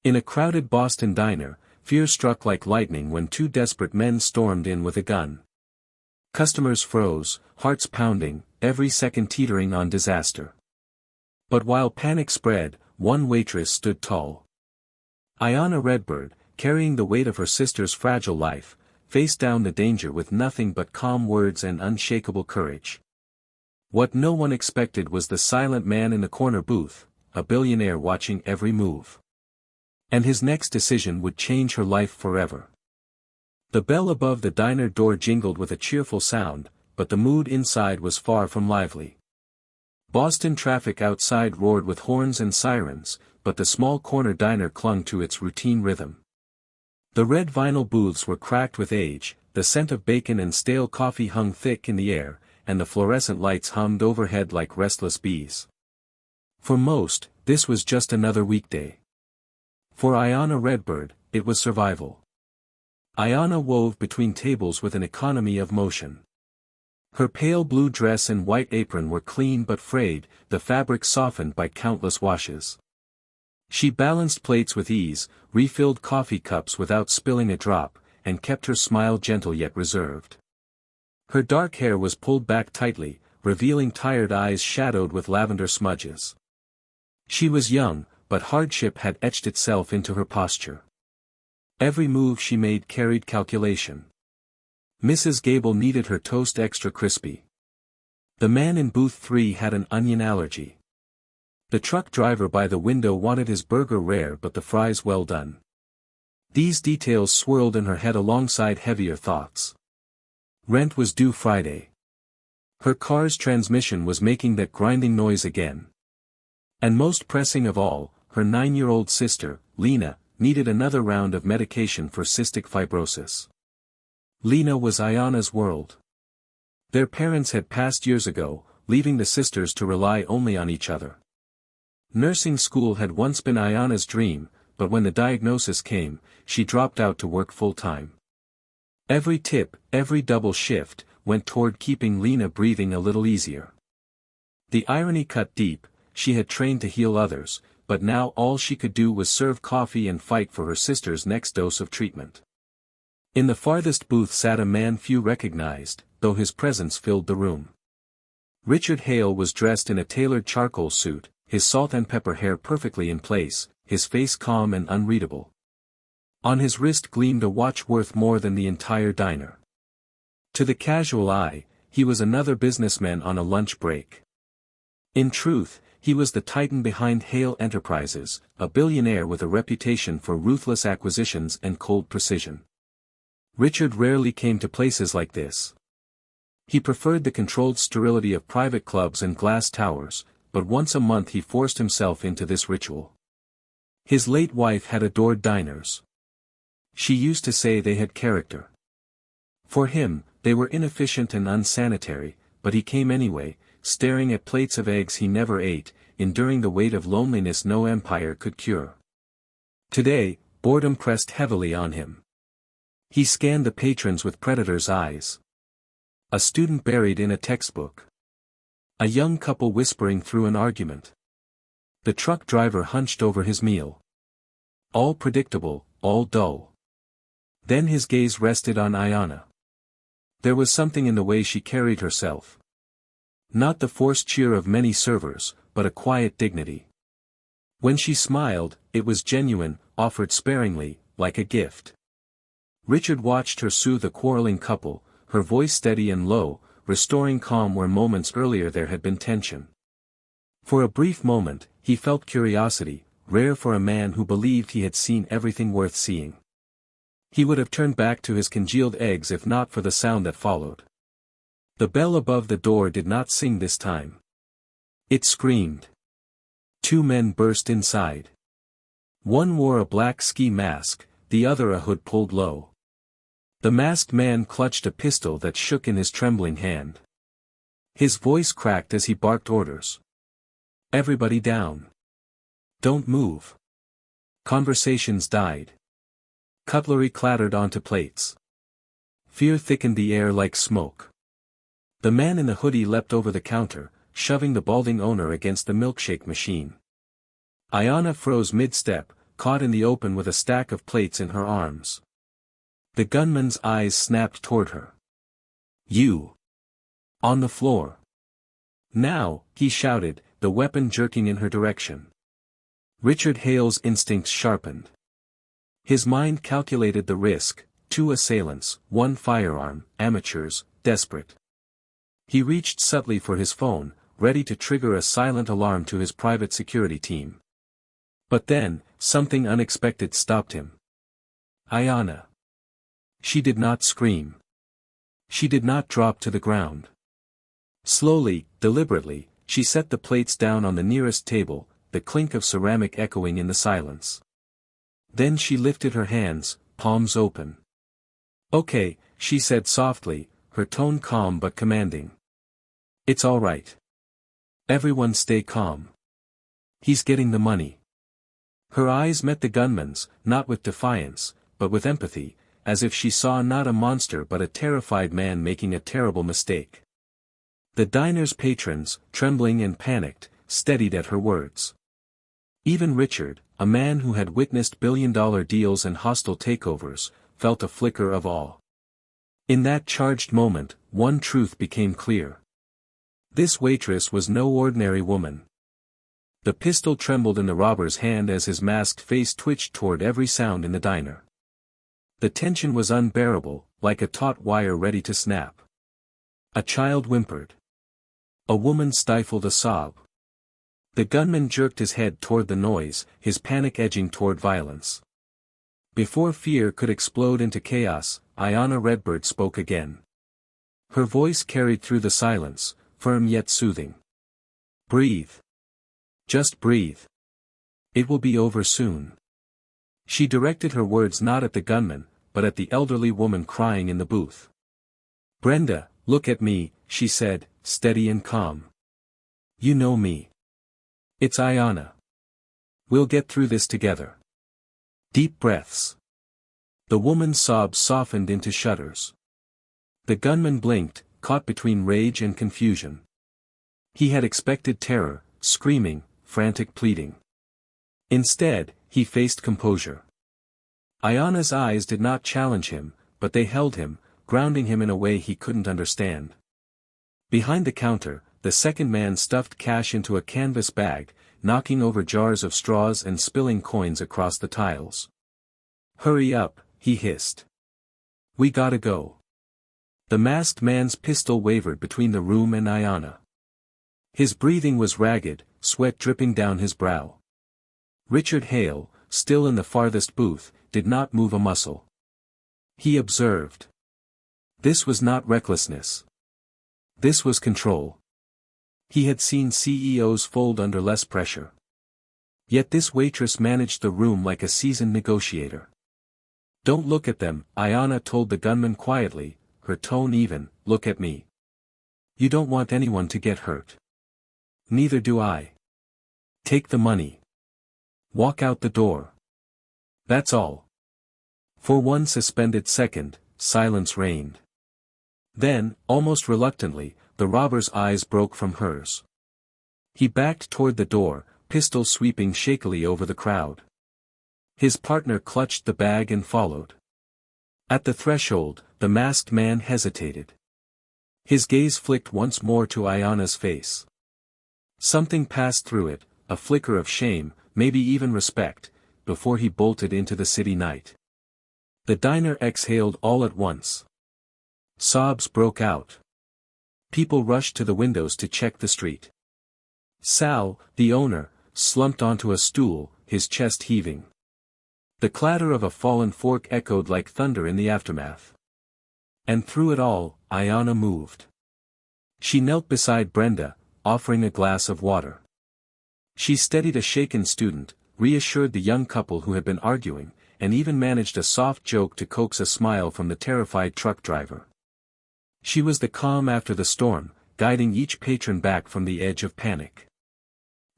In a crowded Boston diner, fear struck like lightning when two desperate men stormed in with a gun. Customers froze, hearts pounding, every second teetering on disaster. But while panic spread, one waitress stood tall. Ayanna Redbird, carrying the weight of her sister's fragile life, faced down the danger with nothing but calm words and unshakable courage. What no one expected was the silent man in the corner booth, a billionaire watching every move. And his next decision would change her life forever. The bell above the diner door jingled with a cheerful sound, but the mood inside was far from lively. Boston traffic outside roared with horns and sirens, but the small corner diner clung to its routine rhythm. The red vinyl booths were cracked with age, the scent of bacon and stale coffee hung thick in the air, and the fluorescent lights hummed overhead like restless bees. For most, this was just another weekday. For Ayanna Redbird, it was survival. Ayanna wove between tables with an economy of motion. Her pale blue dress and white apron were clean but frayed, the fabric softened by countless washes. She balanced plates with ease, refilled coffee cups without spilling a drop, and kept her smile gentle yet reserved. Her dark hair was pulled back tightly, revealing tired eyes shadowed with lavender smudges. She was young, but hardship had etched itself into her posture. Every move she made carried calculation. Mrs. Gable needed her toast extra crispy. The man in booth 3 had an onion allergy. The truck driver by the window wanted his burger rare but the fries well done. These details swirled in her head alongside heavier thoughts. Rent was due Friday. Her car's transmission was making that grinding noise again. And most pressing of all, her 9-year-old sister, Lena, needed another round of medication for cystic fibrosis. Lena was Ayanna's world. Their parents had passed years ago, leaving the sisters to rely only on each other. Nursing school had once been Ayanna's dream, but when the diagnosis came, she dropped out to work full-time. Every tip, every double shift, went toward keeping Lena breathing a little easier. The irony cut deep. She had trained to heal others, but now all she could do was serve coffee and fight for her sister's next dose of treatment. In the farthest booth sat a man few recognized, though his presence filled the room. Richard Hale was dressed in a tailored charcoal suit, his salt and pepper hair perfectly in place, his face calm and unreadable. On his wrist gleamed a watch worth more than the entire diner. To the casual eye, he was another businessman on a lunch break. In truth, he was the titan behind Hale Enterprises, a billionaire with a reputation for ruthless acquisitions and cold precision. Richard rarely came to places like this. He preferred the controlled sterility of private clubs and glass towers, but once a month he forced himself into this ritual. His late wife had adored diners. She used to say they had character. For him, they were inefficient and unsanitary, but he came anyway, staring at plates of eggs he never ate, enduring the weight of loneliness no empire could cure. Today, boredom pressed heavily on him. He scanned the patrons with predator's eyes. A student buried in a textbook. A young couple whispering through an argument. The truck driver hunched over his meal. All predictable, all dull. Then his gaze rested on Ayanna. There was something in the way she carried herself. Not the forced cheer of many servers, but a quiet dignity. When she smiled, it was genuine, offered sparingly, like a gift. Richard watched her soothe a quarreling couple, her voice steady and low, restoring calm where moments earlier there had been tension. For a brief moment, he felt curiosity, rare for a man who believed he had seen everything worth seeing. He would have turned back to his congealed eggs if not for the sound that followed. The bell above the door did not sing this time. It screamed. Two men burst inside. One wore a black ski mask, the other a hood pulled low. The masked man clutched a pistol that shook in his trembling hand. His voice cracked as he barked orders. Everybody down. Don't move. Conversations died. Cutlery clattered onto plates. Fear thickened the air like smoke. The man in the hoodie leapt over the counter, shoving the balding owner against the milkshake machine. Ayanna froze mid-step, caught in the open with a stack of plates in her arms. The gunman's eyes snapped toward her. "You!" On the floor. "Now," he shouted, the weapon jerking in her direction. Richard Hale's instincts sharpened. His mind calculated the risk: 2 assailants, 1 firearm, amateurs, desperate. He reached subtly for his phone, ready to trigger a silent alarm to his private security team. But then, something unexpected stopped him. Ayanna. She did not scream. She did not drop to the ground. Slowly, deliberately, she set the plates down on the nearest table, the clink of ceramic echoing in the silence. Then she lifted her hands, palms open. "Okay," she said softly, her tone calm but commanding. "It's all right. Everyone stay calm. He's getting the money." Her eyes met the gunman's, not with defiance, but with empathy, as if she saw not a monster but a terrified man making a terrible mistake. The diner's patrons, trembling and panicked, steadied at her words. Even Richard, a man who had witnessed billion-dollar deals and hostile takeovers, felt a flicker of awe. In that charged moment, one truth became clear. This waitress was no ordinary woman. The pistol trembled in the robber's hand as his masked face twitched toward every sound in the diner. The tension was unbearable, like a taut wire ready to snap. A child whimpered. A woman stifled a sob. The gunman jerked his head toward the noise, his panic edging toward violence. Before fear could explode into chaos, Ayanna Redbird spoke again. Her voice carried through the silence, firm yet soothing. "Breathe. Just breathe. It will be over soon." She directed her words not at the gunman, but at the elderly woman crying in the booth. "Brenda, look at me," she said, steady and calm. "You know me. It's Ayanna. We'll get through this together." Deep breaths. The woman's sobs softened into shudders. The gunman blinked, caught between rage and confusion. He had expected terror, screaming, frantic pleading. Instead, he faced composure. Ayanna's eyes did not challenge him, but they held him, grounding him in a way he couldn't understand. Behind the counter, the second man stuffed cash into a canvas bag, knocking over jars of straws and spilling coins across the tiles. "Hurry up," he hissed. "We gotta go." The masked man's pistol wavered between the room and Ayanna. His breathing was ragged, sweat dripping down his brow. Richard Hale, still in the farthest booth, did not move a muscle. He observed. This was not recklessness. This was control. He had seen CEOs fold under less pressure. Yet this waitress managed the room like a seasoned negotiator. "Don't look at them," Ayanna told the gunman quietly, her tone even. "Look at me. You don't want anyone to get hurt. Neither do I. Take the money. Walk out the door. That's all." For one suspended second, silence reigned. Then, almost reluctantly, the robber's eyes broke from hers. He backed toward the door, pistol sweeping shakily over the crowd. His partner clutched the bag and followed. At the threshold, the masked man hesitated. His gaze flicked once more to Ayanna's face. Something passed through it, a flicker of shame, maybe even respect, before he bolted into the city night. The diner exhaled all at once. Sobs broke out. People rushed to the windows to check the street. Sal, the owner, slumped onto a stool, his chest heaving. The clatter of a fallen fork echoed like thunder in the aftermath. And through it all, Ayanna moved. She knelt beside Brenda, offering a glass of water. She steadied a shaken student, reassured the young couple who had been arguing, and even managed a soft joke to coax a smile from the terrified truck driver. She was the calm after the storm, guiding each patron back from the edge of panic.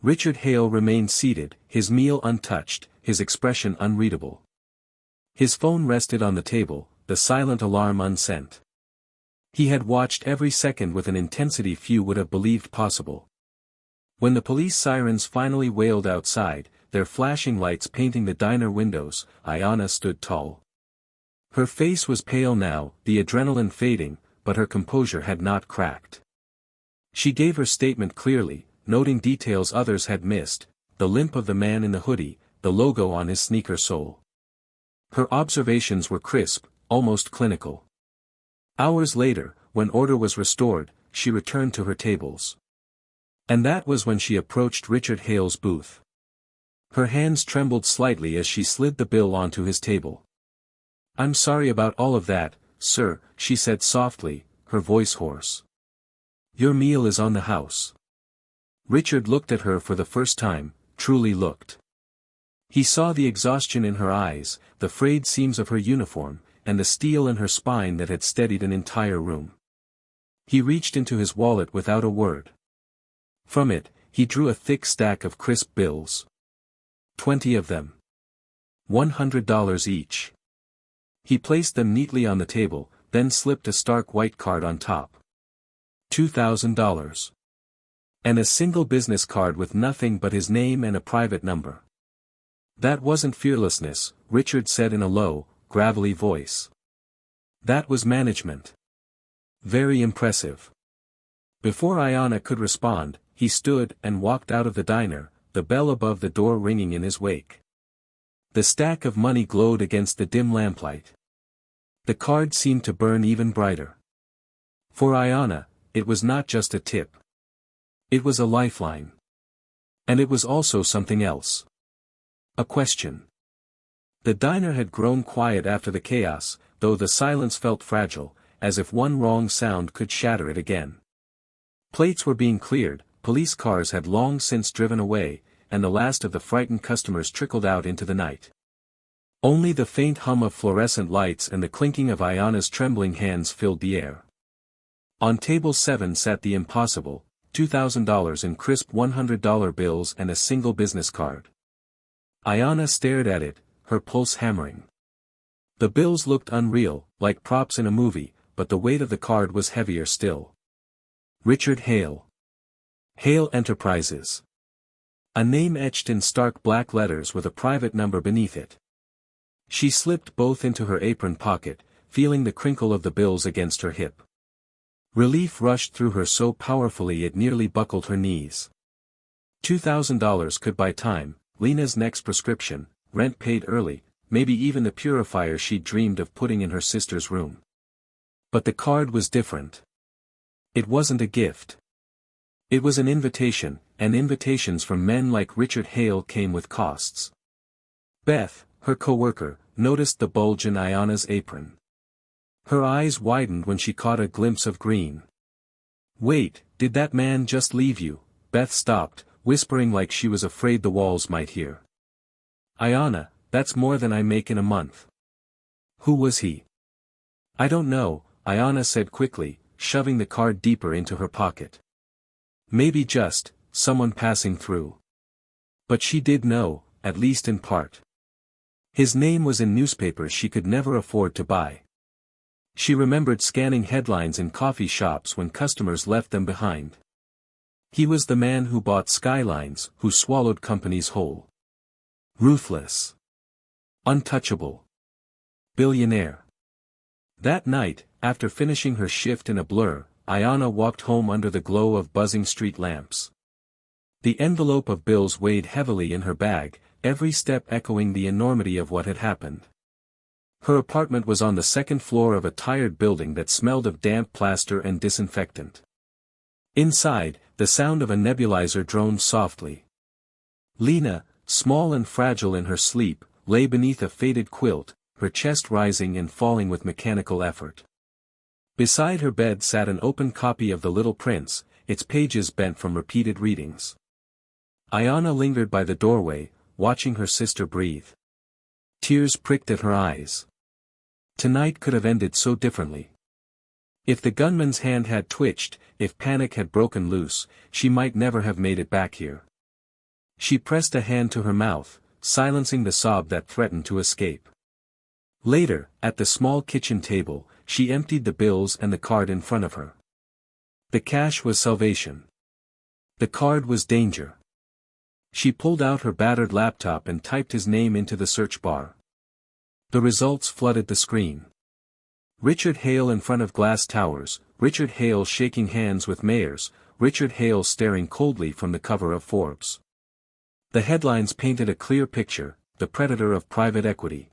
Richard Hale remained seated, his meal untouched, his expression unreadable. His phone rested on the table, the silent alarm unsent. He had watched every second with an intensity few would have believed possible. When the police sirens finally wailed outside, their flashing lights painting the diner windows, Ayanna stood tall. Her face was pale now, the adrenaline fading, but her composure had not cracked. She gave her statement clearly, noting details others had missed, the limp of the man in the hoodie, the logo on his sneaker sole. Her observations were crisp, almost clinical. Hours later, when order was restored, she returned to her tables. And that was when she approached Richard Hale's booth. Her hands trembled slightly as she slid the bill onto his table. "I'm sorry about all of that, sir," she said softly, her voice hoarse. "Your meal is on the house." Richard looked at her for the first time, truly looked. He saw the exhaustion in her eyes, the frayed seams of her uniform, and the steel in her spine that had steadied an entire room. He reached into his wallet without a word. From it, he drew a thick stack of crisp bills. 20 of them. $100 each. He placed them neatly on the table, then slipped a stark white card on top. $2,000. And a single business card with nothing but his name and a private number. "That wasn't fearlessness," Richard said in a low, gravelly voice. "That was management. Very impressive." Before Ayanna could respond, he stood and walked out of the diner, the bell above the door ringing in his wake. The stack of money glowed against the dim lamplight. The card seemed to burn even brighter. For Ayanna, it was not just a tip. It was a lifeline. And it was also something else. A question. The diner had grown quiet after the chaos, though the silence felt fragile, as if one wrong sound could shatter it again. Plates were being cleared, police cars had long since driven away, and the last of the frightened customers trickled out into the night. Only the faint hum of fluorescent lights and the clinking of Ayanna's trembling hands filled the air. On table 7 sat the impossible, $2,000 in crisp $100 bills and a single business card. Ayanna stared at it, her pulse hammering. The bills looked unreal, like props in a movie, but the weight of the card was heavier still. Richard Hale. Hale Enterprises. A name etched in stark black letters with a private number beneath it. She slipped both into her apron pocket, feeling the crinkle of the bills against her hip. Relief rushed through her so powerfully it nearly buckled her knees. $2,000 could buy time, Lena's next prescription, rent paid early, maybe even the purifier she'd dreamed of putting in her sister's room. But the card was different. It wasn't a gift. It was an invitation, and invitations from men like Richard Hale came with costs. Beth, her co-worker, noticed the bulge in Ayanna's apron. Her eyes widened when she caught a glimpse of green. "Wait, did that man just leave you?" Beth stopped, whispering like she was afraid the walls might hear. "Ayanna, that's more than I make in a month." "Who was he?" "I don't know," Ayanna said quickly, shoving the card deeper into her pocket. "Maybe just someone passing through." But she did know, at least in part. His name was in newspapers she could never afford to buy. She remembered scanning headlines in coffee shops when customers left them behind. He was the man who bought skylines, who swallowed companies whole. Ruthless. Untouchable. Billionaire. That night, after finishing her shift in a blur, Ayanna walked home under the glow of buzzing street lamps. The envelope of bills weighed heavily in her bag, every step echoing the enormity of what had happened. Her apartment was on the second floor of a tired building that smelled of damp plaster and disinfectant. Inside, the sound of a nebulizer droned softly. Lena, small and fragile in her sleep, lay beneath a faded quilt, her chest rising and falling with mechanical effort. Beside her bed sat an open copy of The Little Prince, its pages bent from repeated readings. Ayanna lingered by the doorway, watching her sister breathe. Tears pricked at her eyes. Tonight could have ended so differently. If the gunman's hand had twitched, if panic had broken loose, she might never have made it back here. She pressed a hand to her mouth, silencing the sob that threatened to escape. Later, at the small kitchen table, she emptied the bills and the card in front of her. The cash was salvation. The card was danger. She pulled out her battered laptop and typed his name into the search bar. The results flooded the screen. Richard Hale in front of glass towers, Richard Hale shaking hands with mayors, Richard Hale staring coldly from the cover of Forbes. The headlines painted a clear picture: the predator of private equity,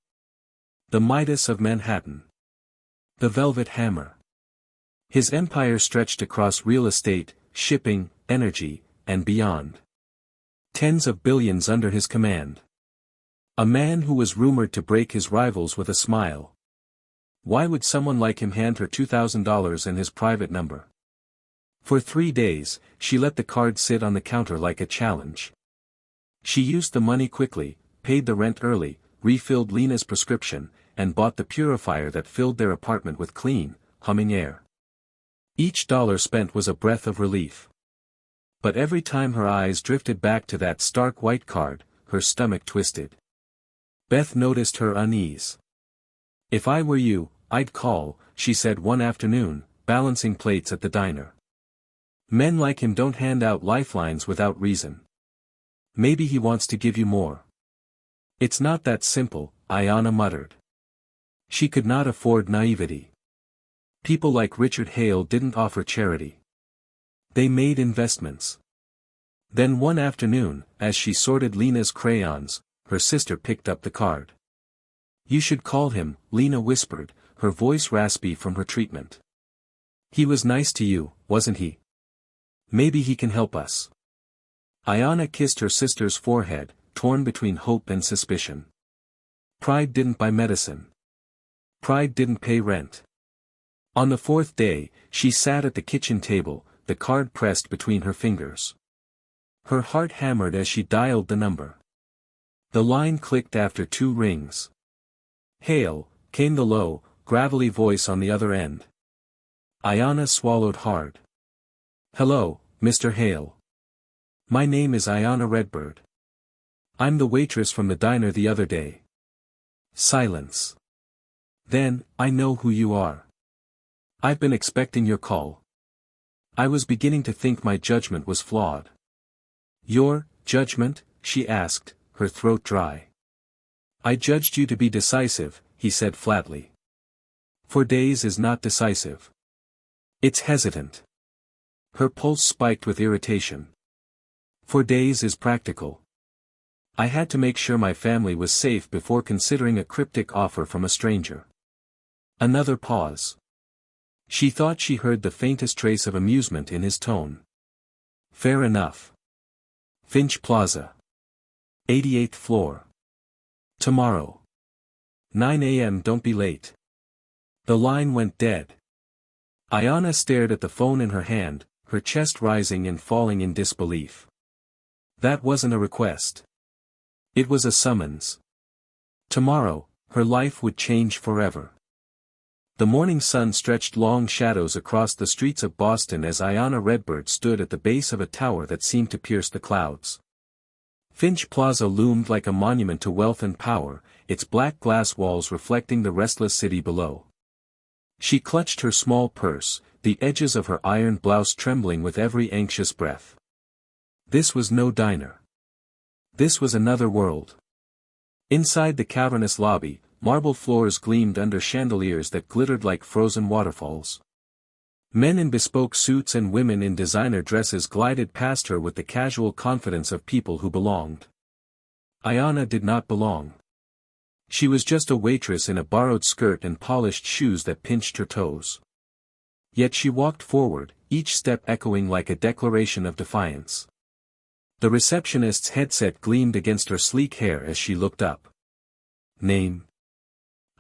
the Midas of Manhattan, the Velvet Hammer. His empire stretched across real estate, shipping, energy, and beyond. Tens of billions under his command. A man who was rumored to break his rivals with a smile. Why would someone like him hand her $2,000 and his private number? For 3 days, she let the card sit on the counter like a challenge. She used the money quickly, paid the rent early, refilled Lena's prescription, and bought the purifier that filled their apartment with clean, humming air. Each dollar spent was a breath of relief. But every time her eyes drifted back to that stark white card, her stomach twisted. Beth noticed her unease. "If I were you, I'd call," she said one afternoon, balancing plates at the diner. "Men like him don't hand out lifelines without reason. Maybe he wants to give you more." "It's not that simple," Ayanna muttered. She could not afford naivety. People like Richard Hale didn't offer charity. They made investments. Then one afternoon, as she sorted Lena's crayons, her sister picked up the card. "You should call him," Lena whispered, her voice raspy from her treatment. "He was nice to you, wasn't he? Maybe he can help us." Ayanna kissed her sister's forehead, torn between hope and suspicion. Pride didn't buy medicine. Pride didn't pay rent. On the 4th day, she sat at the kitchen table, the card pressed between her fingers. Her heart hammered as she dialed the number. The line clicked after 2 rings. "Hale," came the low, gravelly voice on the other end. Ayanna swallowed hard. "Hello, Mr. Hale. My name is Ayanna Redbird. I'm the waitress from the diner the other day." Silence. Then, "I know who you are. I've been expecting your call. I was beginning to think my judgment was flawed." "Your judgment?" she asked, her throat dry. "I judged you to be decisive," he said flatly. "For days is not decisive. It's hesitant." Her pulse spiked with irritation. "For days is practical. I had to make sure my family was safe before considering a cryptic offer from a stranger." Another pause. She thought she heard the faintest trace of amusement in his tone. "Fair enough. Finch Plaza. 88th floor. Tomorrow. 9 a.m. Don't be late." The line went dead. Ayanna stared at the phone in her hand, her chest rising and falling in disbelief. That wasn't a request. It was a summons. Tomorrow, her life would change forever. The morning sun stretched long shadows across the streets of Boston as Ayanna Redbird stood at the base of a tower that seemed to pierce the clouds. Finch Plaza loomed like a monument to wealth and power, its black glass walls reflecting the restless city below. She clutched her small purse, the edges of her iron blouse trembling with every anxious breath. This was no diner. This was another world. Inside the cavernous lobby, marble floors gleamed under chandeliers that glittered like frozen waterfalls. Men in bespoke suits and women in designer dresses glided past her with the casual confidence of people who belonged. Ayanna did not belong. She was just a waitress in a borrowed skirt and polished shoes that pinched her toes. Yet she walked forward, each step echoing like a declaration of defiance. The receptionist's headset gleamed against her sleek hair as she looked up. "Name?"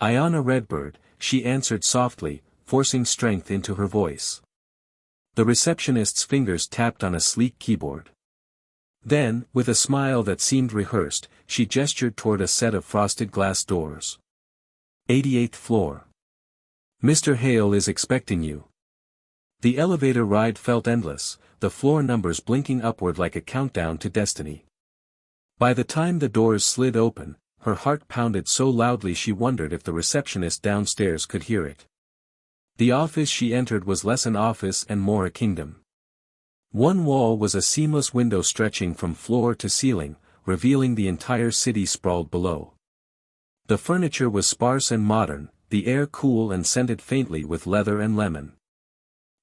"Ayanna Redbird," she answered softly, forcing strength into her voice. The receptionist's fingers tapped on a sleek keyboard. Then, with a smile that seemed rehearsed, she gestured toward a set of frosted glass doors. 88th floor. "Mr. Hale is expecting you." The elevator ride felt endless, the floor numbers blinking upward like a countdown to destiny. By the time the doors slid open, her heart pounded so loudly she wondered if the receptionist downstairs could hear it. The office she entered was less an office and more a kingdom. One wall was a seamless window stretching from floor to ceiling, revealing the entire city sprawled below. The furniture was sparse and modern, the air cool and scented faintly with leather and lemon.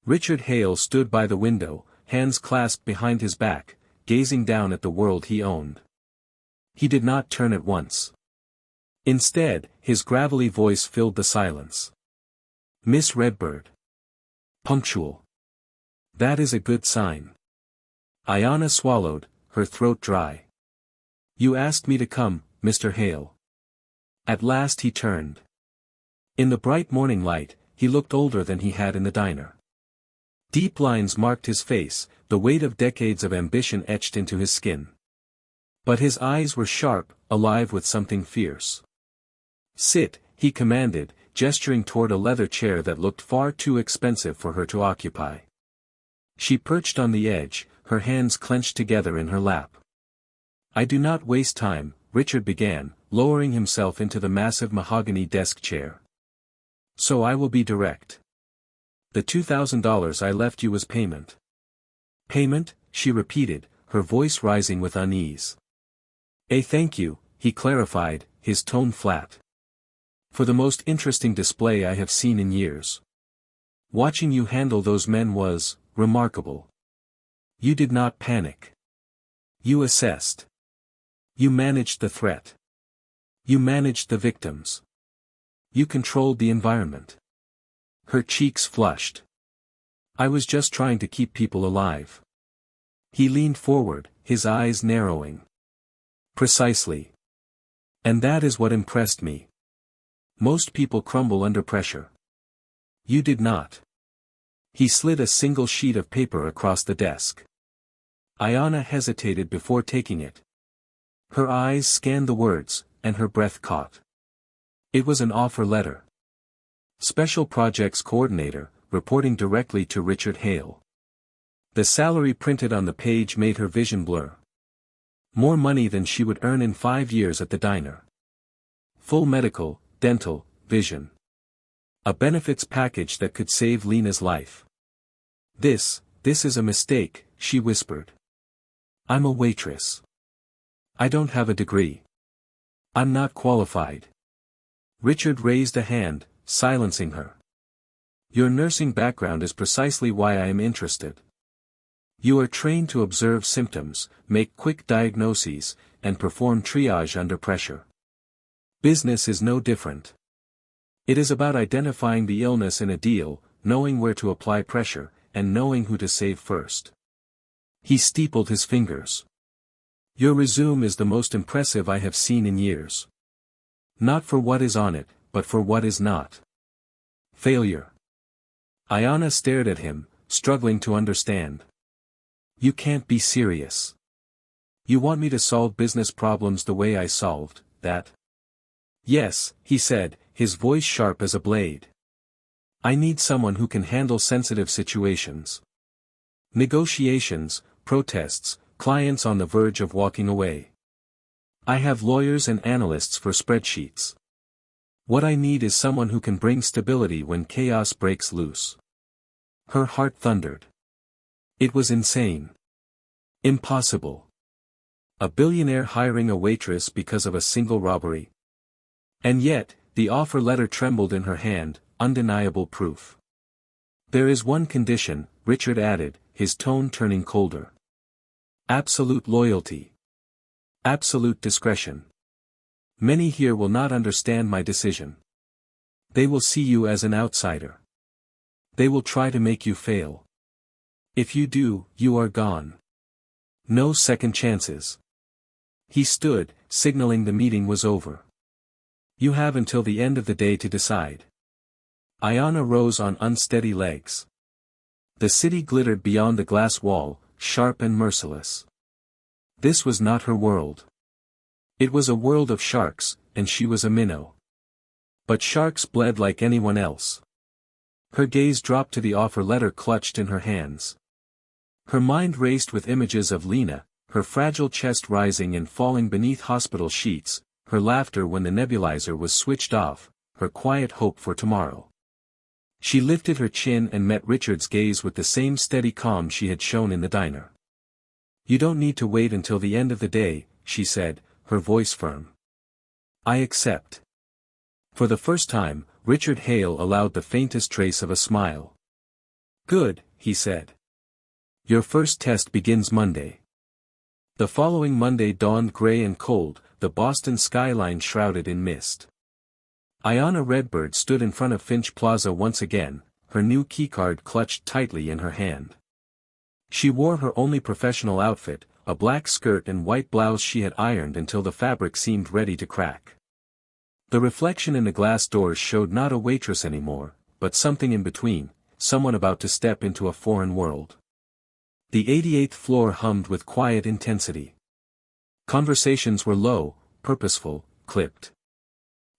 Richard Hale stood by the window, hands clasped behind his back, gazing down at the world he owned. He did not turn at once. Instead, his gravelly voice filled the silence. "Miss Redbird. Punctual. That is a good sign." Ayanna swallowed, her throat dry. "You asked me to come, Mr. Hale." At last he turned. In the bright morning light, he looked older than he had in the diner. Deep lines marked his face, the weight of decades of ambition etched into his skin. But his eyes were sharp, alive with something fierce. "Sit," he commanded, gesturing toward a leather chair that looked far too expensive for her to occupy. She perched on the edge, her hands clenched together in her lap. "I do not waste time," Richard began, lowering himself into the massive mahogany desk chair. "So I will be direct. The $2,000 I left you was payment." "Payment?" she repeated, her voice rising with unease. Thank you," he clarified, his tone flat. "For the most interesting display I have seen in years. Watching you handle those men was remarkable. You did not panic. You assessed. You managed the threat. You managed the victims. You controlled the environment." Her cheeks flushed. "I was just trying to keep people alive." He leaned forward, his eyes narrowing. "Precisely. And that is what impressed me. Most people crumble under pressure. You did not." He slid a single sheet of paper across the desk. Ayanna hesitated before taking it. Her eyes scanned the words, and her breath caught. It was an offer letter. Special Projects Coordinator, reporting directly to Richard Hale. The salary printed on the page made her vision blur. More money than she would earn in 5 years at the diner. Full medical, dental, vision. A benefits package that could save Lena's life. This is a mistake," she whispered. "I'm a waitress. I don't have a degree. I'm not qualified." Richard raised a hand, silencing her. "Your nursing background is precisely why I am interested. You are trained to observe symptoms, make quick diagnoses, and perform triage under pressure. Business is no different. It is about identifying the illness in a deal, knowing where to apply pressure, and knowing who to save first." He steepled his fingers. "Your resume is the most impressive I have seen in years. Not for what is on it, but for what is not. Failure." Ayanna stared at him, struggling to understand. "You can't be serious. You want me to solve business problems the way I solved that?" "Yes," he said, his voice sharp as a blade. "I need someone who can handle sensitive situations. Negotiations, protests, clients on the verge of walking away. I have lawyers and analysts for spreadsheets. What I need is someone who can bring stability when chaos breaks loose." Her heart thundered. It was insane. Impossible. A billionaire hiring a waitress because of a single robbery. And yet, the offer letter trembled in her hand, undeniable proof. "There is one condition," Richard added, his tone turning colder. "Absolute loyalty. Absolute discretion. Many here will not understand my decision. They will see you as an outsider. They will try to make you fail. If you do, you are gone. No second chances." He stood, signaling the meeting was over. "You have until the end of the day to decide." Ayanna rose on unsteady legs. The city glittered beyond the glass wall, sharp and merciless. This was not her world. It was a world of sharks, and she was a minnow. But sharks bled like anyone else. Her gaze dropped to the offer letter clutched in her hands. Her mind raced with images of Lena, her fragile chest rising and falling beneath hospital sheets, her laughter when the nebulizer was switched off, her quiet hope for tomorrow. She lifted her chin and met Richard's gaze with the same steady calm she had shown in the diner. "You don't need to wait until the end of the day," she said, her voice firm. "I accept." For the first time, Richard Hale allowed the faintest trace of a smile. "Good," he said. "Your first test begins Monday." The following Monday dawned gray and cold, the Boston skyline shrouded in mist. Ayanna Redbird stood in front of Finch Plaza once again, her new keycard clutched tightly in her hand. She wore her only professional outfit, a black skirt and white blouse she had ironed until the fabric seemed ready to crack. The reflection in the glass doors showed not a waitress anymore, but something in between, someone about to step into a foreign world. The 88th floor hummed with quiet intensity. Conversations were low, purposeful, clipped.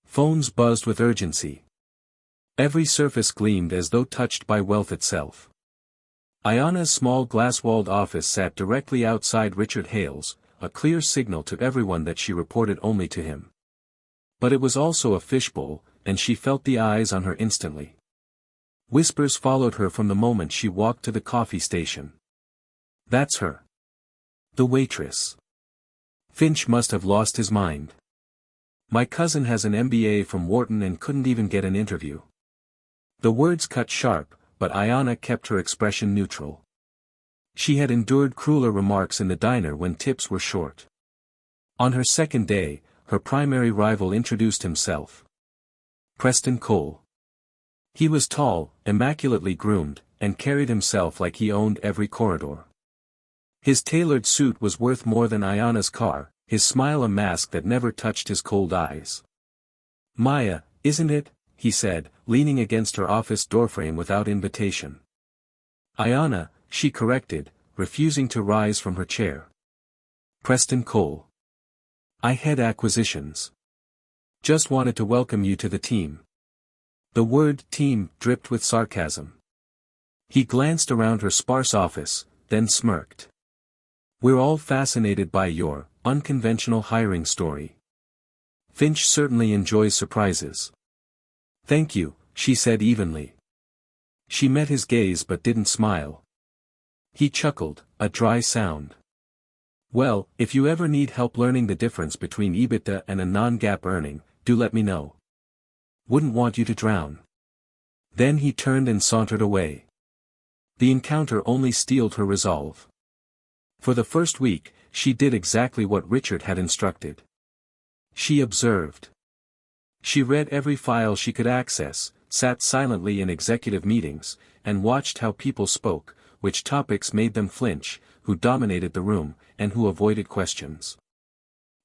Phones buzzed with urgency. Every surface gleamed as though touched by wealth itself. Ayanna's small glass-walled office sat directly outside Richard Hale's, a clear signal to everyone that she reported only to him. But it was also a fishbowl, and she felt the eyes on her instantly. Whispers followed her from the moment she walked to the coffee station. "That's her. The waitress." Finch must have lost his mind. "My cousin has an MBA from Wharton and couldn't even get an interview." The words cut sharp, but Ayanna kept her expression neutral. She had endured crueler remarks in the diner when tips were short. On her second day, her primary rival introduced himself. Preston Cole. He was tall, immaculately groomed, and carried himself like he owned every corridor. His tailored suit was worth more than Ayanna's car, his smile a mask that never touched his cold eyes. "Maya, isn't it?" he said, leaning against her office doorframe without invitation. "Ayanna," she corrected, refusing to rise from her chair. "Preston Cole. I head acquisitions. Just wanted to welcome you to the team." The word "team" dripped with sarcasm. He glanced around her sparse office, then smirked. "We're all fascinated by your unconventional hiring story. Finch certainly enjoys surprises." "Thank you," she said evenly. She met his gaze but didn't smile. He chuckled, a dry sound. "Well, if you ever need help learning the difference between EBITDA and a non-GAAP earning, do let me know. Wouldn't want you to drown." Then he turned and sauntered away. The encounter only steeled her resolve. For the first week, she did exactly what Richard had instructed. She observed. She read every file she could access, sat silently in executive meetings, and watched how people spoke, which topics made them flinch, who dominated the room, and who avoided questions.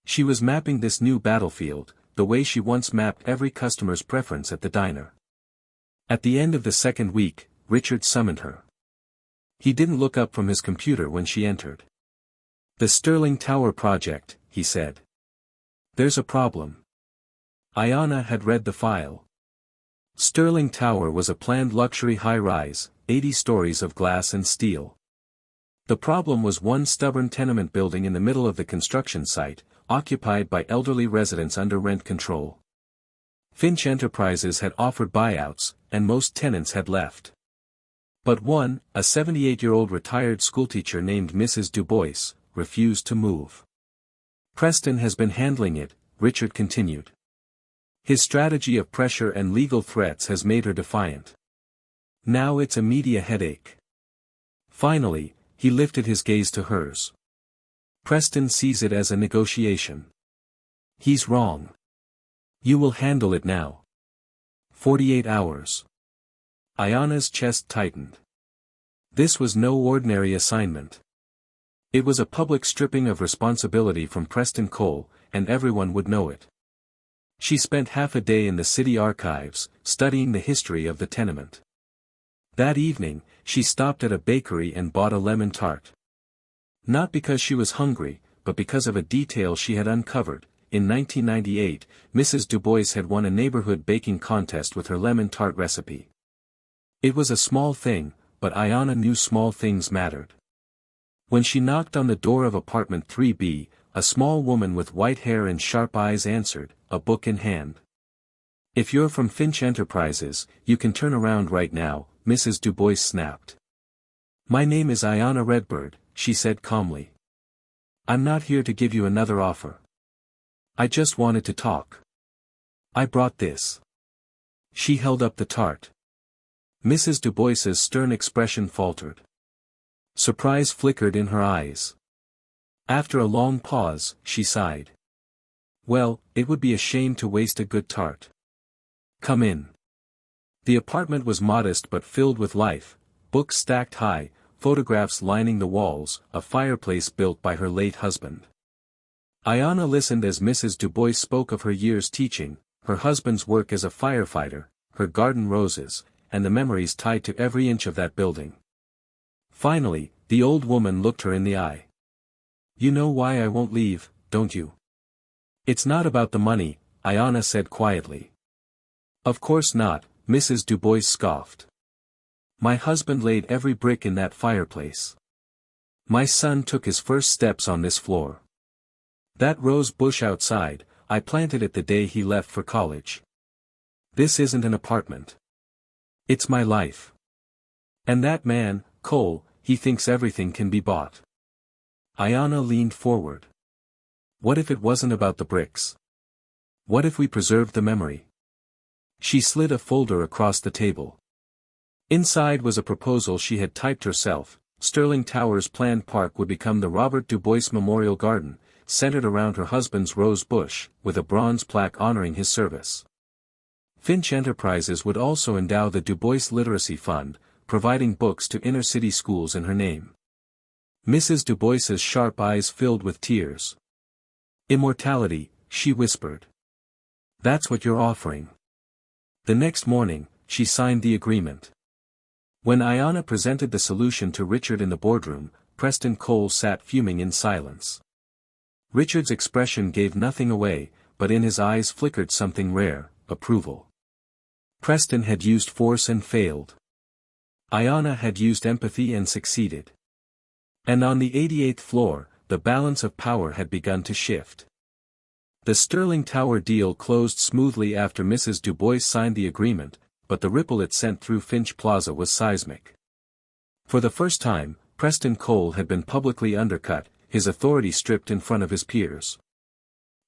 She was mapping this new battlefield, the way she once mapped every customer's preference at the diner. At the end of the second week, Richard summoned her. He didn't look up from his computer when she entered. "The Sterling Tower project," he said. "There's a problem." Ayanna had read the file. Sterling Tower was a planned luxury high-rise, 80 stories of glass and steel. The problem was one stubborn tenement building in the middle of the construction site, occupied by elderly residents under rent control. Finch Enterprises had offered buyouts, and most tenants had left. But one, a 78-year-old retired schoolteacher named Mrs. Dubois, refused to move. "Preston has been handling it," Richard continued. "His strategy of pressure and legal threats has made her defiant. Now it's a media headache." Finally, he lifted his gaze to hers. "Preston sees it as a negotiation. He's wrong. You will handle it now. 48 hours. Ayanna's chest tightened. This was no ordinary assignment. It was a public stripping of responsibility from Preston Cole, and everyone would know it. She spent half a day in the city archives, studying the history of the tenement. That evening, she stopped at a bakery and bought a lemon tart. Not because she was hungry, but because of a detail she had uncovered. In 1998, Mrs. Dubois had won a neighborhood baking contest with her lemon tart recipe. It was a small thing, but Ayanna knew small things mattered. When she knocked on the door of apartment 3B, a small woman with white hair and sharp eyes answered, a book in hand. If you're from Finch Enterprises, you can turn around right now, Mrs. Du Bois snapped. My name is Ayanna Redbird, she said calmly. I'm not here to give you another offer. I just wanted to talk. I brought this. She held up the tart. Mrs. Du Bois's stern expression faltered. Surprise flickered in her eyes. After a long pause, she sighed. Well, it would be a shame to waste a good tart. Come in. The apartment was modest but filled with life, books stacked high, photographs lining the walls, a fireplace built by her late husband. Ayanna listened as Mrs. Du Bois spoke of her years teaching, her husband's work as a firefighter, her garden roses, and the memories tied to every inch of that building. Finally, the old woman looked her in the eye. You know why I won't leave, don't you? It's not about the money, Ayanna said quietly. Of course not, Mrs. Du Bois scoffed. My husband laid every brick in that fireplace. My son took his first steps on this floor. That rose bush outside, I planted it the day he left for college. This isn't an apartment. It's my life. And that man, Cole, he thinks everything can be bought. Ayanna leaned forward. What if it wasn't about the bricks? What if we preserved the memory? She slid a folder across the table. Inside was a proposal she had typed herself. Sterling Towers' planned park would become the Robert Du Bois Memorial Garden, centered around her husband's rose bush, with a bronze plaque honoring his service. Finch Enterprises would also endow the Du Bois Literacy Fund, providing books to inner-city schools in her name. Mrs. Du Bois's sharp eyes filled with tears. Immortality, she whispered. That's what you're offering. The next morning, she signed the agreement. When Ayanna presented the solution to Richard in the boardroom, Preston Cole sat fuming in silence. Richard's expression gave nothing away, but in his eyes flickered something rare, approval. Preston had used force and failed. Ayanna had used empathy and succeeded. And on the 88th floor, the balance of power had begun to shift. The Sterling Tower deal closed smoothly after Mrs. Du Bois signed the agreement, but the ripple it sent through Finch Plaza was seismic. For the first time, Preston Cole had been publicly undercut, his authority stripped in front of his peers.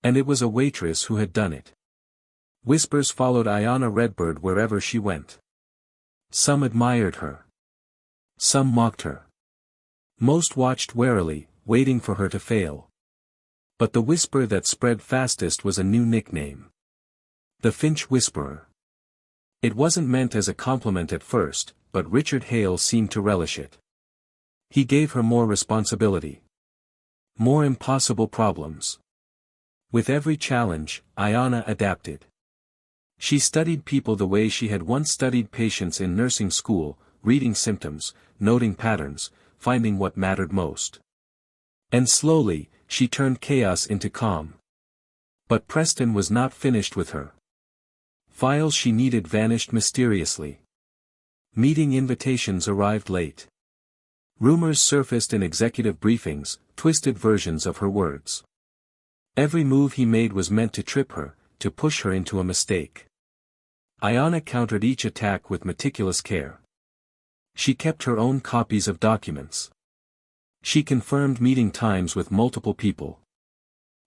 And it was a waitress who had done it. Whispers followed Ayanna Redbird wherever she went. Some admired her. Some mocked her. Most watched warily, waiting for her to fail. But the whisper that spread fastest was a new nickname. The Finch Whisperer. It wasn't meant as a compliment at first, but Richard Hale seemed to relish it. He gave her more responsibility. More impossible problems. With every challenge, Ayanna adapted. She studied people the way she had once studied patients in nursing school, reading symptoms, noting patterns, finding what mattered most. And slowly, she turned chaos into calm. But Preston was not finished with her. Files she needed vanished mysteriously. Meeting invitations arrived late. Rumors surfaced in executive briefings, twisted versions of her words. Every move he made was meant to trip her, to push her into a mistake. Ayanna countered each attack with meticulous care. She kept her own copies of documents. She confirmed meeting times with multiple people.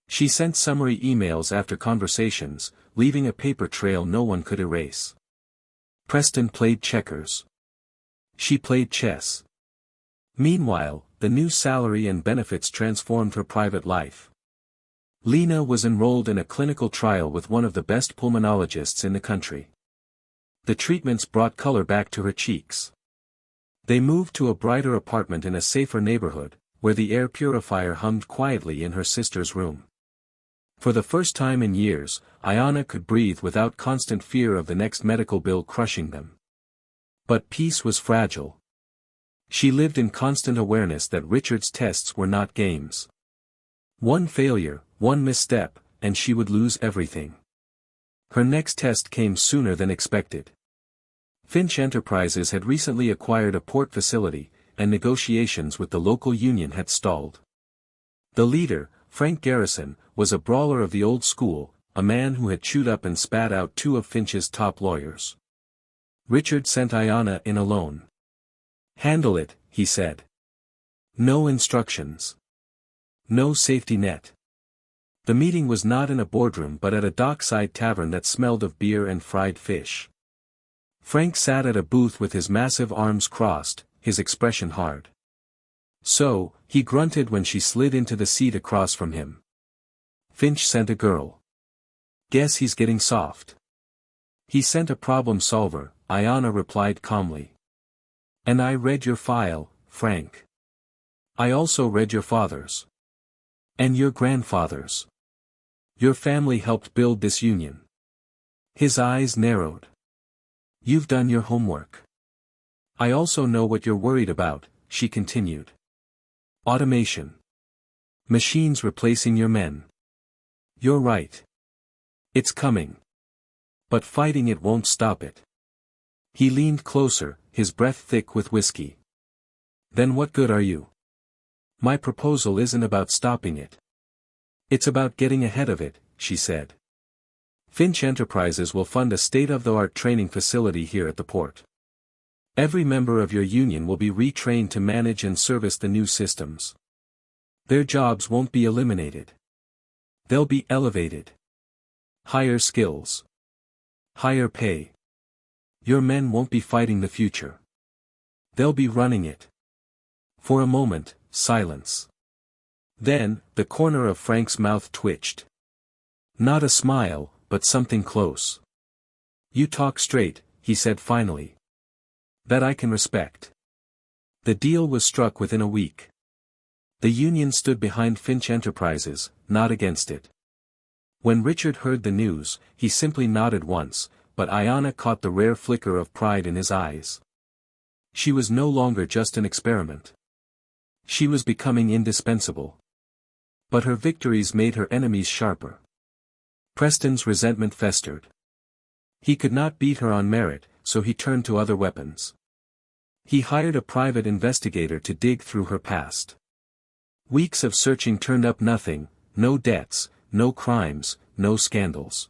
She sent summary emails after conversations, leaving a paper trail no one could erase. Preston played checkers. She played chess. Meanwhile, the new salary and benefits transformed her private life. Lena was enrolled in a clinical trial with one of the best pulmonologists in the country. The treatments brought color back to her cheeks. They moved to a brighter apartment in a safer neighborhood, where the air purifier hummed quietly in her sister's room. For the first time in years, Ayanna could breathe without constant fear of the next medical bill crushing them. But peace was fragile. She lived in constant awareness that Richard's tests were not games. One failure, one misstep, and she would lose everything. Her next test came sooner than expected. Finch Enterprises had recently acquired a port facility, and negotiations with the local union had stalled. The leader, Frank Garrison, was a brawler of the old school, a man who had chewed up and spat out two of Finch's top lawyers. Richard sent Ayanna in alone. "Handle it," he said. "No instructions. No safety net." The meeting was not in a boardroom but at a dockside tavern that smelled of beer and fried fish. Frank sat at a booth with his massive arms crossed, his expression hard. "So," he grunted when she slid into the seat across from him. "Finch sent a girl. Guess he's getting soft." "He sent a problem solver," Ayanna replied calmly. "And I read your file, Frank. I also read your father's. And your grandfather's. Your family helped build this union." His eyes narrowed. "You've done your homework. I also know what you're worried about," she continued. "Automation. Machines replacing your men. You're right. It's coming. But fighting it won't stop it." He leaned closer, his breath thick with whiskey. "Then what good are you? My proposal isn't about stopping it. It's about getting ahead of it," she said. "Finch Enterprises will fund a state-of-the-art training facility here at the port. Every member of your union will be retrained to manage and service the new systems. Their jobs won't be eliminated. They'll be elevated. Higher skills. Higher pay. Your men won't be fighting the future. They'll be running it." For a moment, silence. Then, the corner of Frank's mouth twitched. Not a smile, but something close. "You talk straight," he said finally. "That I can respect." The deal was struck within a week. The union stood behind Finch Enterprises, not against it. When Richard heard the news, he simply nodded once, but Ayanna caught the rare flicker of pride in his eyes. She was no longer just an experiment. She was becoming indispensable. But her victories made her enemies sharper. Preston's resentment festered. He could not beat her on merit, so he turned to other weapons. He hired a private investigator to dig through her past. Weeks of searching turned up nothing, no debts, no crimes, no scandals.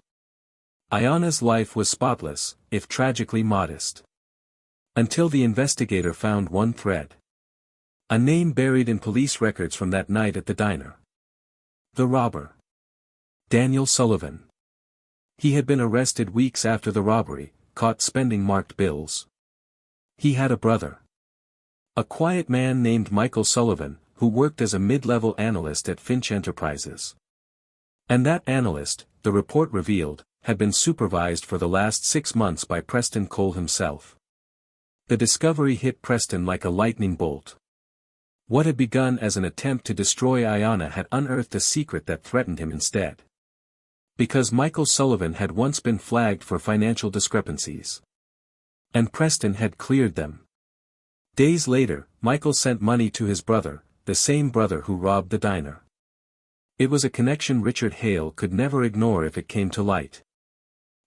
Ayanna's life was spotless, if tragically modest. Until the investigator found one thread. A name buried in police records from that night at the diner. The robber. Daniel Sullivan. He had been arrested weeks after the robbery, caught spending marked bills. He had a brother. A quiet man named Michael Sullivan, who worked as a mid-level analyst at Finch Enterprises. And that analyst, the report revealed, had been supervised for the last 6 months by Preston Cole himself. The discovery hit Preston like a lightning bolt. What had begun as an attempt to destroy Ayanna had unearthed a secret that threatened him instead. Because Michael Sullivan had once been flagged for financial discrepancies. And Preston had cleared them. Days later, Michael sent money to his brother, the same brother who robbed the diner. It was a connection Richard Hale could never ignore if it came to light.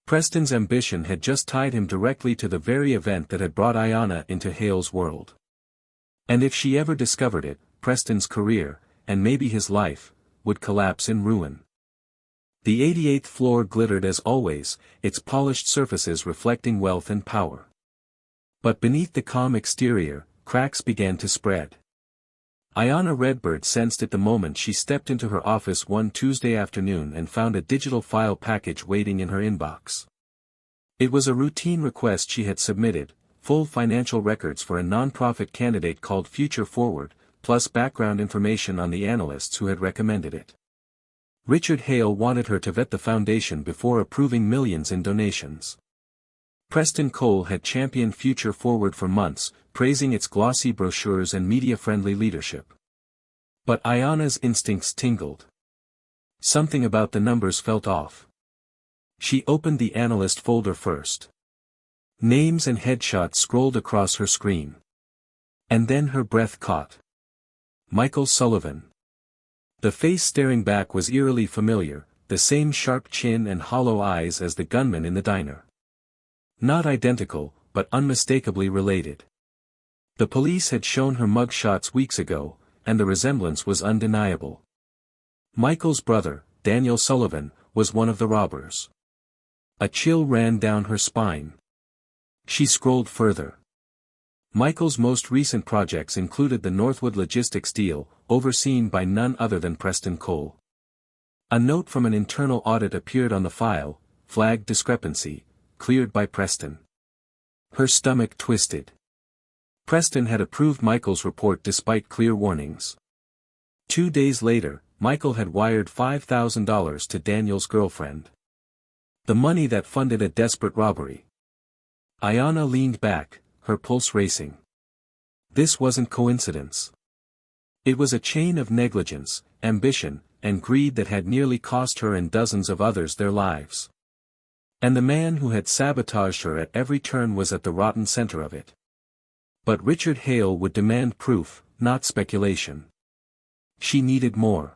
Preston's ambition had just tied him directly to the very event that had brought Ayanna into Hale's world. And if she ever discovered it, Preston's career, and maybe his life, would collapse in ruin. The 88th floor glittered as always, its polished surfaces reflecting wealth and power. But beneath the calm exterior, cracks began to spread. Ayanna Redbird sensed it the moment she stepped into her office one Tuesday afternoon and found a digital file package waiting in her inbox. It was a routine request she had submitted, full financial records for a non-profit candidate called Future Forward, plus background information on the analysts who had recommended it. Richard Hale wanted her to vet the foundation before approving millions in donations. Preston Cole had championed Future Forward for months, praising its glossy brochures and media-friendly leadership. But Ayanna's instincts tingled. Something about the numbers felt off. She opened the analyst folder first. Names and headshots scrolled across her screen. And then her breath caught. Michael Sullivan. The face staring back was eerily familiar, the same sharp chin and hollow eyes as the gunman in the diner. Not identical, but unmistakably related. The police had shown her mugshots weeks ago, and the resemblance was undeniable. Michael's brother, Daniel Sullivan, was one of the robbers. A chill ran down her spine. She scrolled further. Michael's most recent projects included the Northwood Logistics deal, overseen by none other than Preston Cole. A note from an internal audit appeared on the file, flagged discrepancy, cleared by Preston. Her stomach twisted. Preston had approved Michael's report despite clear warnings. 2 days later, Michael had wired $5,000 to Daniel's girlfriend. The money that funded a desperate robbery. Ayanna leaned back, her pulse racing. This wasn't coincidence. It was a chain of negligence, ambition, and greed that had nearly cost her and dozens of others their lives. And the man who had sabotaged her at every turn was at the rotten center of it. But Richard Hale would demand proof, not speculation. She needed more.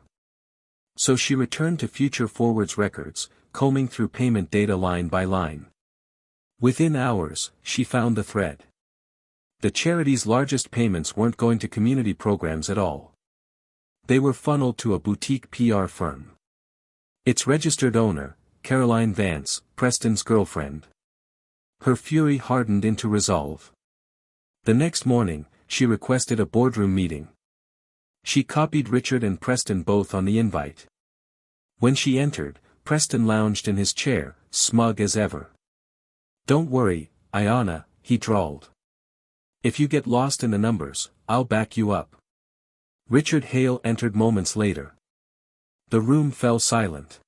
So she returned to Future Forward's records, combing through payment data line by line. Within hours, she found the thread. The charity's largest payments weren't going to community programs at all. They were funneled to a boutique PR firm. Its registered owner, Caroline Vance, Preston's girlfriend. Her fury hardened into resolve. The next morning, she requested a boardroom meeting. She copied Richard and Preston both on the invite. When she entered, Preston lounged in his chair, smug as ever. "Don't worry, Ayanna," he drawled. "If you get lost in the numbers, I'll back you up." Richard Hale entered moments later. The room fell silent.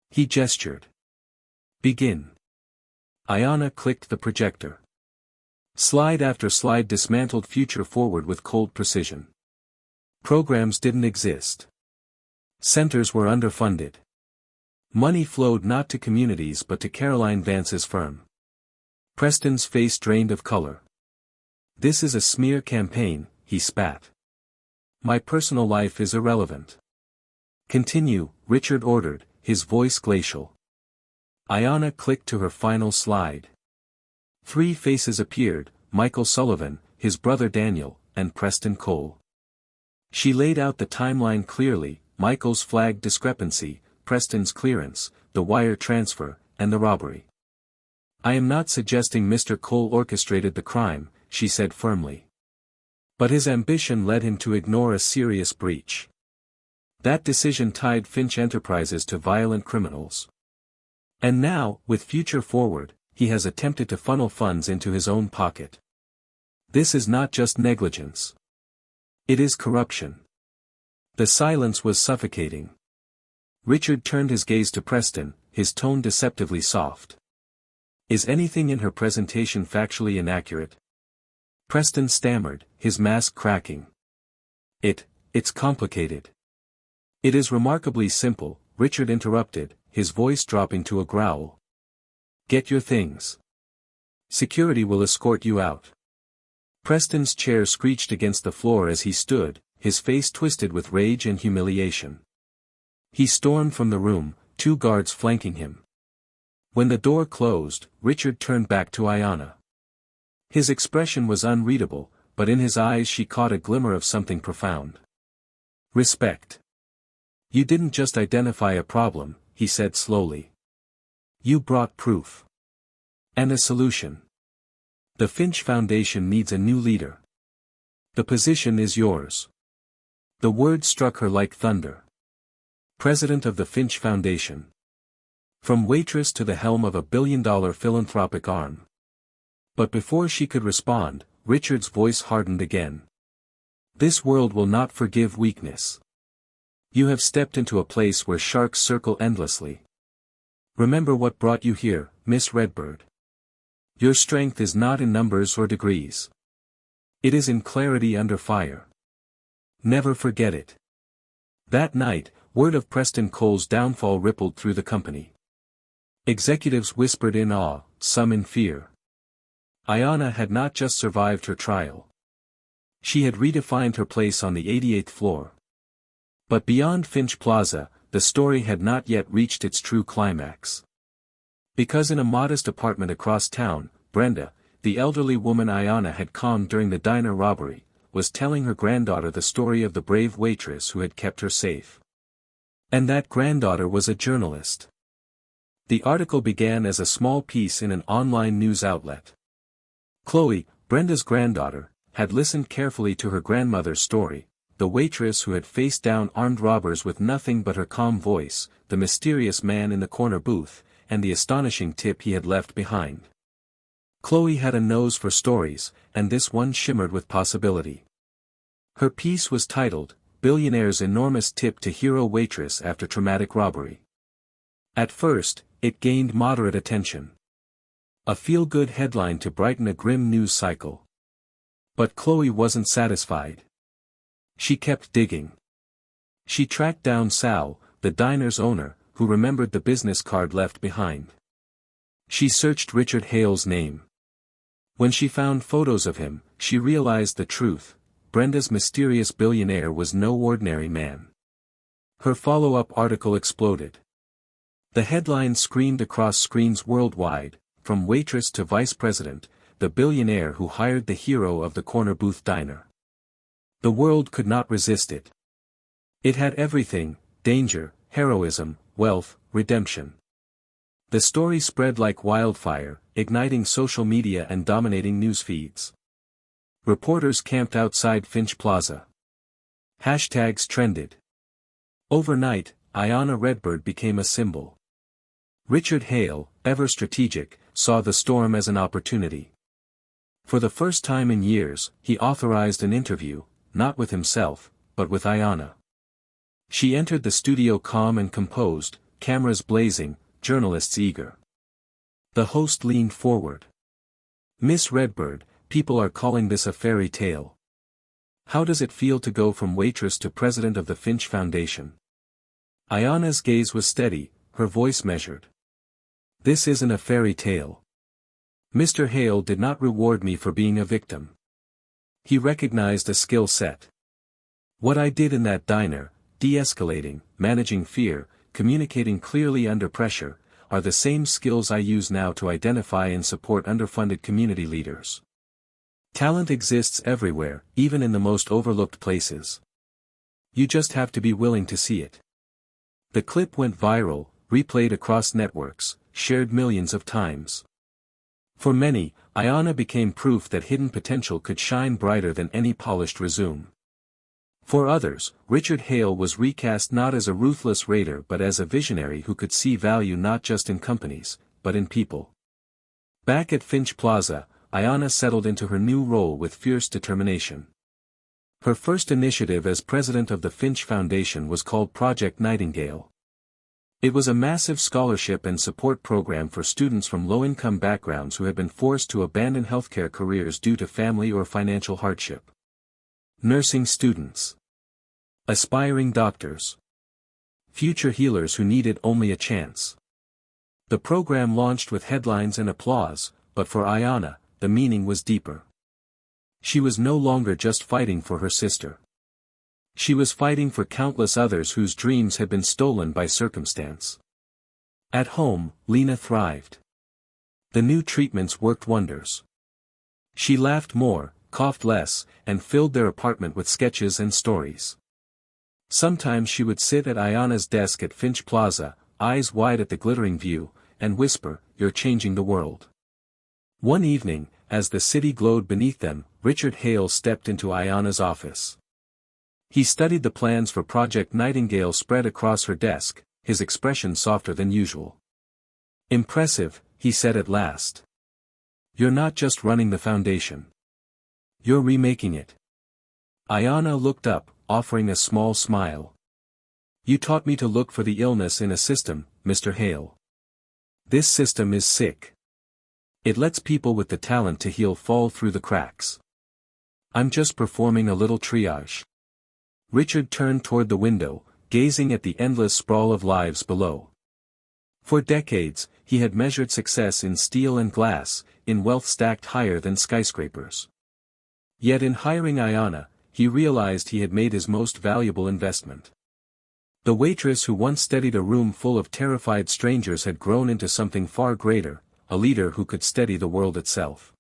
He gestured. "Begin." Ayanna clicked the projector. Slide after slide dismantled Future Forward with cold precision. Programs didn't exist. Centers were underfunded. Money flowed not to communities but to Caroline Vance's firm. Preston's face drained of color. "This is a smear campaign," he spat. "My personal life is irrelevant." "Continue," Richard ordered, his voice glacial. Ayanna clicked to her final slide. 3 faces appeared, Michael Sullivan, his brother Daniel, and Preston Cole. She laid out the timeline clearly, Michael's flagged discrepancy, Preston's clearance, the wire transfer, and the robbery. "I am not suggesting Mr. Cole orchestrated the crime," she said firmly. But his ambition led him to ignore a serious breach. That decision tied Finch Enterprises to violent criminals. And now, with Future Forward, he has attempted to funnel funds into his own pocket. This is not just negligence. It is corruption. The silence was suffocating. Richard turned his gaze to Preston, his tone deceptively soft. "Is anything in her presentation factually inaccurate?" Preston stammered, his mask cracking. It's complicated." "It is remarkably simple," Richard interrupted, his voice dropping to a growl. "Get your things. Security will escort you out." Preston's chair screeched against the floor as he stood, his face twisted with rage and humiliation. He stormed from the room, 2 guards flanking him. When the door closed, Richard turned back to Ayanna. His expression was unreadable, but in his eyes she caught a glimmer of something profound. "Respect. You didn't just identify a problem," he said slowly. "You brought proof. And a solution. The Finch Foundation needs a new leader. The position is yours." The word struck her like thunder. President of the Finch Foundation. From Waitress to the helm of a billion-dollar philanthropic arm. But before she could respond, Richard's voice hardened again. "This world will not forgive weakness. You have stepped into a place where sharks circle endlessly. Remember what brought you here, Miss Redbird. Your strength is not in numbers or degrees. It is in clarity under fire. Never forget it." That night, word of Preston Cole's downfall rippled through the company. Executives whispered in awe, some in fear. Ayanna had not just survived her trial. She had redefined her place on the 88th floor. But beyond Finch Plaza, the story had not yet reached its true climax. Because in a modest apartment across town, Brenda, the elderly woman Ayanna had calmed during the diner robbery, was telling her granddaughter the story of the brave waitress who had kept her safe. And that granddaughter was a journalist. The article began as a small piece in an online news outlet. Chloe, Brenda's granddaughter, had listened carefully to her grandmother's story, the waitress who had faced down armed robbers with nothing but her calm voice, the mysterious man in the corner booth, and the astonishing tip he had left behind. Chloe had a nose for stories, and this one shimmered with possibility. Her piece was titled, "Billionaire's Enormous Tip to Hero Waitress After Traumatic Robbery." At first, it gained moderate attention. A feel-good headline to brighten a grim news cycle. But Chloe wasn't satisfied. She kept digging. She tracked down Sal, the diner's owner, who remembered the business card left behind. She searched Richard Hale's name. When she found photos of him, she realized the truth: Brenda's mysterious billionaire was no ordinary man. Her follow-up article exploded. The headline screamed across screens worldwide, from waitress to vice president, the billionaire who hired the hero of the corner booth diner. The world could not resist it. It had everything: danger, heroism, wealth, redemption. The story spread like wildfire, igniting social media and dominating news feeds. Reporters camped outside Finch Plaza. Hashtags trended. Overnight, Ayanna Redbird became a symbol. Richard Hale, ever strategic, saw the storm as an opportunity. For the first time in years, he authorized an interview, not with himself, but with Ayanna. She entered the studio calm and composed, cameras blazing, journalists eager. The host leaned forward. "Miss Redbird, people are calling this a fairy tale. How does it feel to go from waitress to president of the Finch Foundation?" Ayanna's gaze was steady, her voice measured. "This isn't a fairy tale. Mr. Hale did not reward me for being a victim. He recognized a skill set. What I did in that diner, de-escalating, managing fear, communicating clearly under pressure, are the same skills I use now to identify and support underfunded community leaders. Talent exists everywhere, even in the most overlooked places. You just have to be willing to see it." The clip went viral, replayed across networks, shared millions of times. For many, Ayanna became proof that hidden potential could shine brighter than any polished resume. For others, Richard Hale was recast not as a ruthless raider but as a visionary who could see value not just in companies, but in people. Back at Finch Plaza, Ayanna settled into her new role with fierce determination. Her first initiative as president of the Finch Foundation was called Project Nightingale. It was a massive scholarship and support program for students from low-income backgrounds who had been forced to abandon healthcare careers due to family or financial hardship. Nursing students. Aspiring doctors. Future healers who needed only a chance. The program launched with headlines and applause, but for Ayanna, the meaning was deeper. She was no longer just fighting for her sister. She was fighting for countless others whose dreams had been stolen by circumstance. At home, Lena thrived. The new treatments worked wonders. She laughed more, coughed less, and filled their apartment with sketches and stories. Sometimes she would sit at Ayanna's desk at Finch Plaza, eyes wide at the glittering view, and whisper, "You're changing the world." One evening, as the city glowed beneath them, Richard Hale stepped into Ayanna's office. He studied the plans for Project Nightingale spread across her desk, his expression softer than usual. "Impressive," he said at last. "You're not just running the foundation. You're remaking it." Ayanna looked up, offering a small smile. "You taught me to look for the illness in a system, Mr. Hale. This system is sick. It lets people with the talent to heal fall through the cracks. I'm just performing a little triage." Richard turned toward the window, gazing at the endless sprawl of lives below. For decades, he had measured success in steel and glass, in wealth stacked higher than skyscrapers. Yet in hiring Ayanna, he realized he had made his most valuable investment. The waitress who once steadied a room full of terrified strangers had grown into something far greater, a leader who could steady the world itself.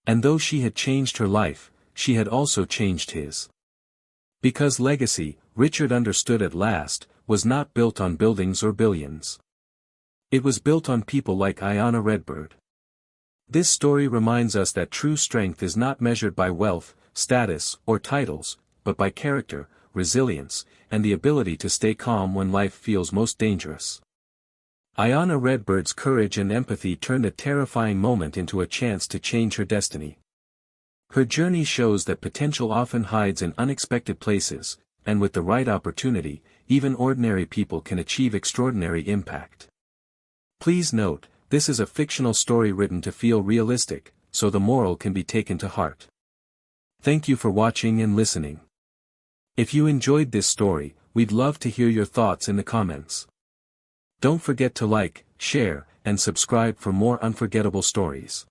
And though she had changed her life, she had also changed his. Because legacy, Richard understood at last, was not built on buildings or billions. It was built on people like Ayanna Redbird. This story reminds us that true strength is not measured by wealth, status, or titles, but by character, resilience, and the ability to stay calm when life feels most dangerous. Ayanna Redbird's courage and empathy turned a terrifying moment into a chance to change her destiny. Her journey shows that potential often hides in unexpected places, and with the right opportunity, even ordinary people can achieve extraordinary impact. Please note, this is a fictional story written to feel realistic, so the moral can be taken to heart. Thank you for watching and listening. If you enjoyed this story, we'd love to hear your thoughts in the comments. Don't forget to like, share, and subscribe for more unforgettable stories.